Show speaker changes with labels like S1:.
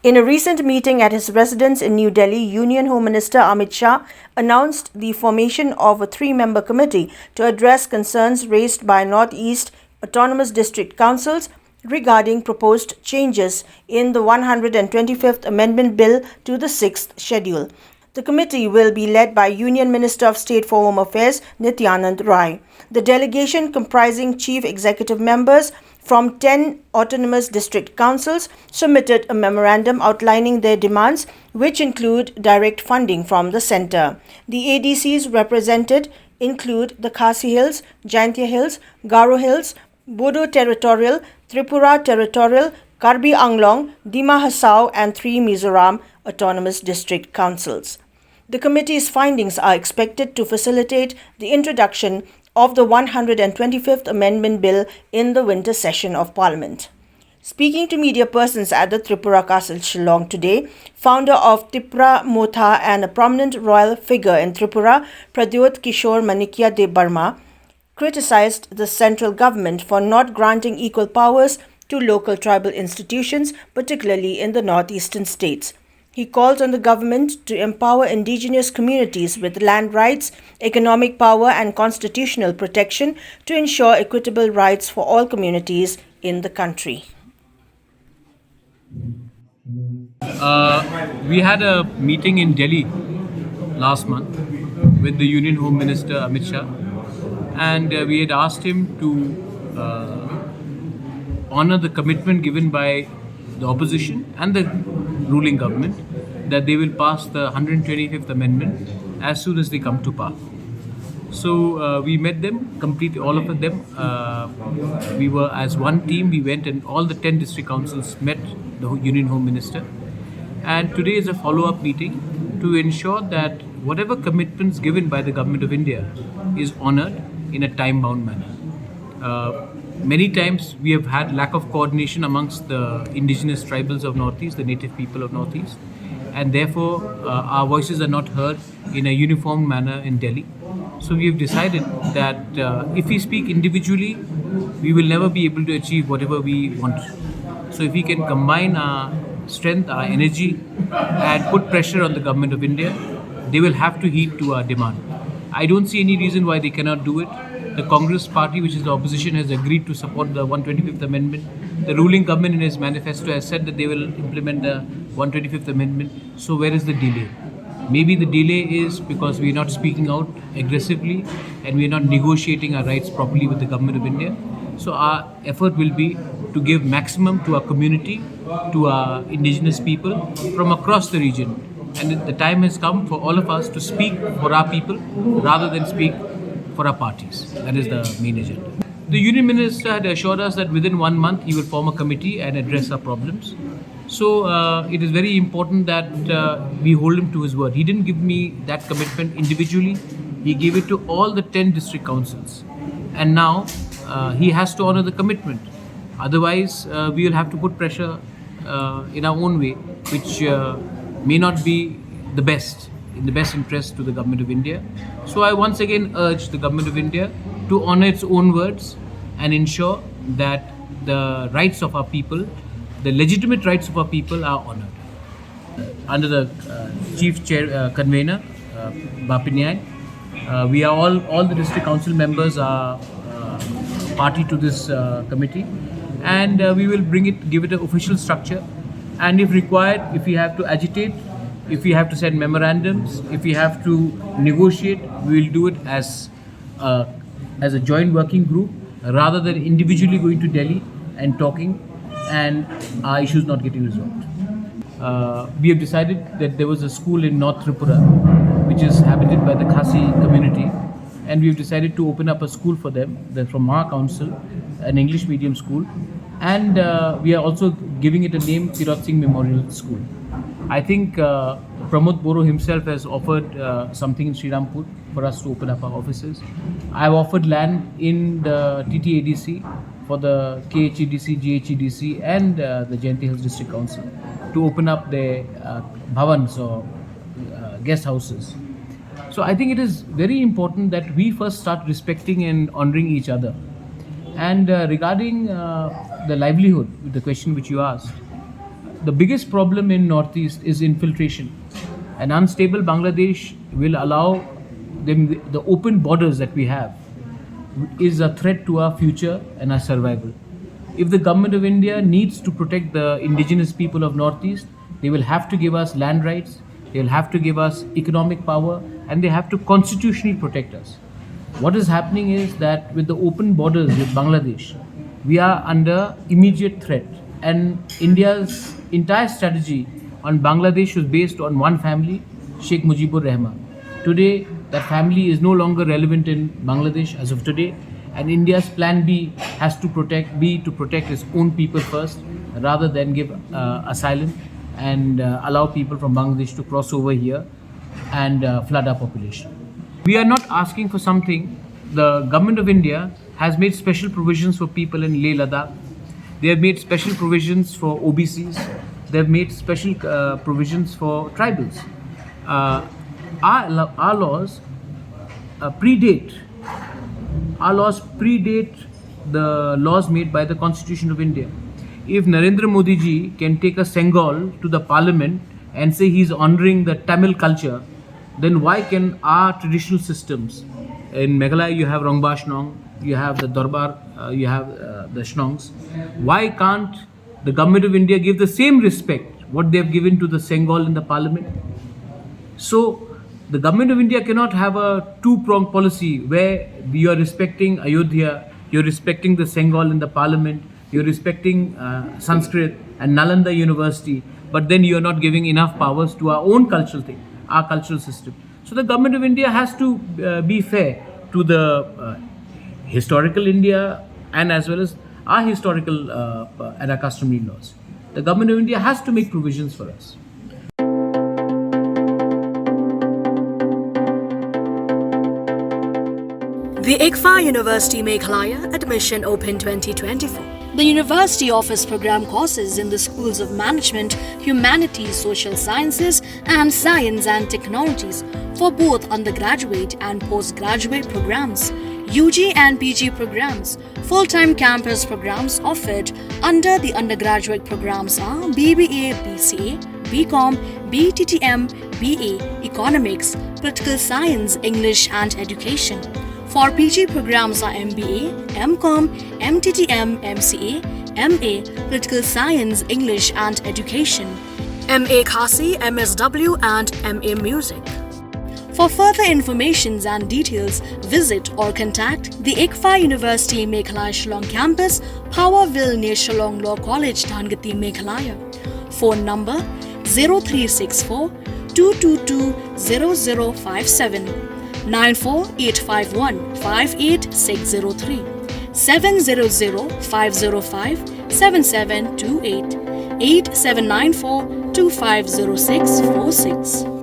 S1: In a recent meeting at his residence in New Delhi, Union Home Minister Amit Shah announced the formation of a three-member committee to address concerns raised by Northeast Autonomous District Councils regarding proposed changes in the 125th Amendment Bill to the 6th Schedule. The committee will be led by Union Minister of State for Home Affairs Nityanand Rai. The delegation, comprising chief executive members from 10 autonomous district councils, submitted a memorandum outlining their demands, which include direct funding from the centre. The ADCs represented include the Khasi Hills, Jaintia Hills, Garo Hills, Bodo Territorial, Tripura Territorial, Karbi Anglong, Dima Hasao and 3 Mizoram autonomous district councils. The committee's findings are expected to facilitate the introduction of the 125th Amendment Bill in the winter session of Parliament. Speaking to media persons at the Tripura Castle, Shillong today, founder of Tipra Motha and a prominent royal figure in Tripura, Pradyot Kishore Manikya De Burma, criticized the central government for not granting equal powers to local tribal institutions, particularly in the northeastern states. He calls on the government to empower indigenous communities with land rights, economic power and constitutional protection to ensure equitable rights for all communities in the country.
S2: We had a meeting in Delhi last month with the Union Home Minister Amit Shah, and we had asked him to honor the commitment given by the opposition and the ruling government that they will pass the 125th Amendment as soon as they come to power. So we met them, completely all of them. We were as one team, we went and all the 10 district councils met the Union Home Minister. And today is a follow-up meeting to ensure that whatever commitments given by the Government of India is honored in a time-bound manner. Many times we have had lack of coordination amongst the indigenous tribals of Northeast, the native people of Northeast, and therefore our voices are not heard in a uniform manner in Delhi. So we have decided that if we speak individually, we will never be able to achieve whatever we want. So if we can combine our strength, our energy, and put pressure on the Government of India, they will have to heed to our demand. I don't see any reason why they cannot do it. The Congress party, which is the opposition, has agreed to support the 125th Amendment. The ruling government in its manifesto has said that they will implement the 125th Amendment. So where is the delay? Maybe the delay is because we are not speaking out aggressively and we are not negotiating our rights properly with the Government of India. So our effort will be to give maximum to our community, to our indigenous people from across the region. And the time has come for all of us to speak for our people rather than speak for our parties. That is the main agenda. The Union Minister had assured us that within 1 month he will form a committee and address our problems. So it is very important that we hold him to his word. He didn't give me that commitment individually. He gave it to all the 10 district councils. And now he has to honor the commitment. Otherwise, we will have to put pressure in our own way, which may not be the best, in the best interest to the Government of India. So I once again urge the Government of India to honor its own words and ensure that the rights of our people, the legitimate rights of our people are honored. Under the Chief Convener, Bapinyai, we are all the district council members are party to this committee, and we will give it an official structure, and if required, if we have to agitate, if we have to send memorandums, if we have to negotiate, we will do it as a joint working group rather than individually going to Delhi and talking and our issues not getting resolved. We have decided that there was a school in North Tripura which is habited by the Khasi community, and we have decided to open up a school for them from our council, an English medium school, and we are also giving it a name, Tirot Singh Memorial School. I think Pramod Boro himself has offered something in Srirampur for us to open up our offices. I have offered land in the TTADC for the KHEDC, GHEDC and the Jaintia Hills District Council to open up their bhavans or guest houses. So I think it is very important that we first start respecting and honoring each other. And regarding the livelihood, the question which you asked, the biggest problem in Northeast is infiltration. An unstable Bangladesh will allow them, the open borders that we have is a threat to our future and our survival. If the government of India needs to protect the indigenous people of Northeast, they will have to give us land rights, they will have to give us economic power, and they have to constitutionally protect us. What is happening is that with the open borders with Bangladesh, we are under immediate threat. And India's entire strategy on Bangladesh was based on one family, Sheikh Mujibur Rahman. Today, that family is no longer relevant in Bangladesh as of today, and India's plan B has to protect its own people first, rather than give asylum and allow people from Bangladesh to cross over here and flood our population. We are not asking for something. The government of India has made special provisions for people in Leh Ladakh. They have made special provisions for OBCs. They have made special provisions for tribals. Our laws predate the laws made by the Constitution of India. If Narendra Modi ji can take a Sengal to the parliament and say he is honoring the Tamil culture, then why can our traditional systems, in Meghalaya you have Rongba Shnong, you have the Dorbar, you have the Shnongs, why can't the government of India give the same respect what they have given to the Sengal in the parliament? So the government of India cannot have a two-pronged policy where you are respecting Ayodhya, you're respecting the Sengal in the parliament, you're respecting Sanskrit and Nalanda University, but then you're not giving enough powers to our own cultural thing, our cultural system. So the government of India has to be fair to the historical India and as well as our historical and our customary laws. The government of India has to make provisions for us.
S3: The ICFA University Meghalaya admission open 2024. The university offers program courses in the schools of management, humanities, social sciences, and science and technologies for both undergraduate and postgraduate programs, UG and PG programs. Full-time campus programs offered under the undergraduate programs are BBA, BCA, BCom, BTTM, BA, Economics, Political Science, English and Education. For PG programs are MBA, MCom, MTTM, MCA, MA, Political Science, English and Education, MA Khasi, MSW and MA Music. For further information and details, visit or contact the ICFA University Meghalaya Shillong Campus, Powerville near Shillong Law College, Dhangati, Meghalaya. Phone number 0364 222 0057. 94851 58603 700 505 7728 8794 250646.